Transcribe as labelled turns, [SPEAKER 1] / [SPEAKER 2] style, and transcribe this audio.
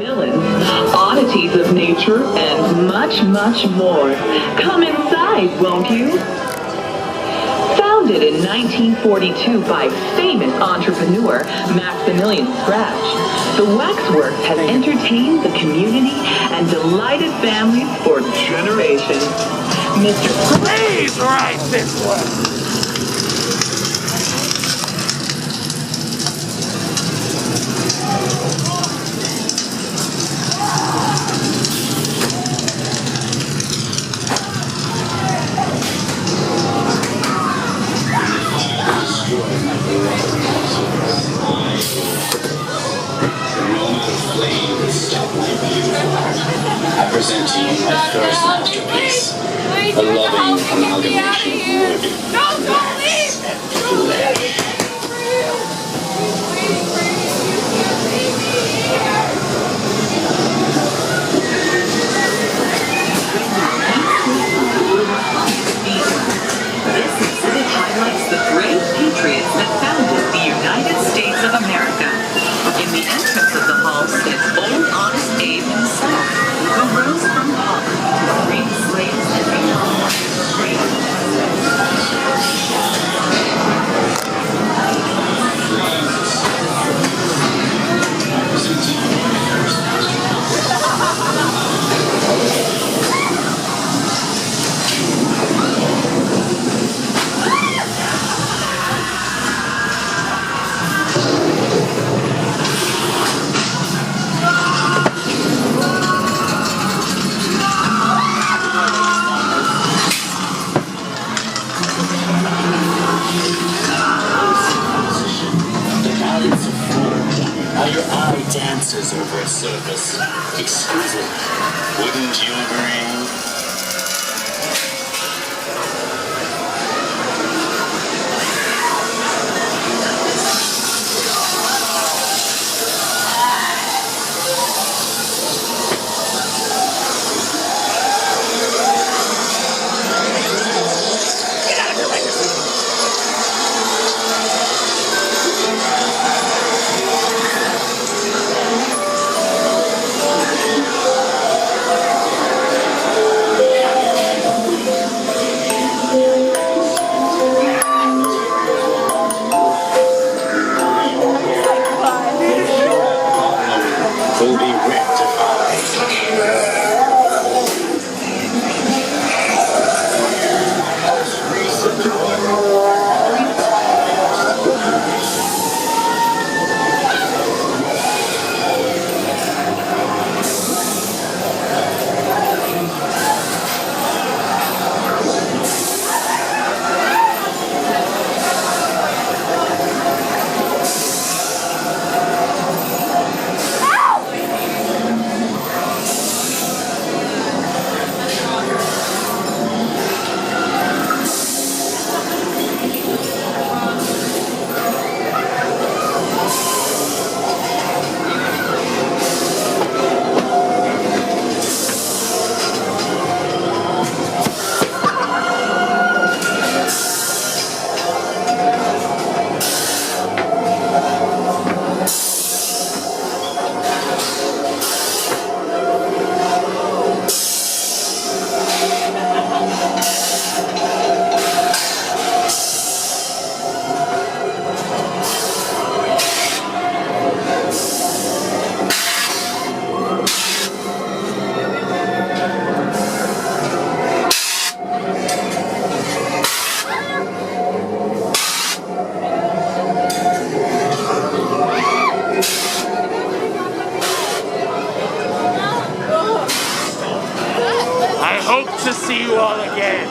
[SPEAKER 1] villains, oddities of nature, and much, much more. Come inside, won't you? Founded in 1942 by famous entrepreneur Maximilian Scratch, the Waxworks has entertained the community and delighted families for generations. Mr.
[SPEAKER 2] Please right this way!
[SPEAKER 3] I present to you my first masterpiece, a loving amalgamation of wood, flesh, and flesh.
[SPEAKER 1] This exhibit highlights the brave patriots that founded the United States of America. In the entrance of the hall sits Old Honest Abe himself, who rose from poverty to free slaves and become free.
[SPEAKER 3] How your eye dances over a surface. Exquisite. Wouldn't you agree? Will be rectified.
[SPEAKER 2] I hope to see you all again.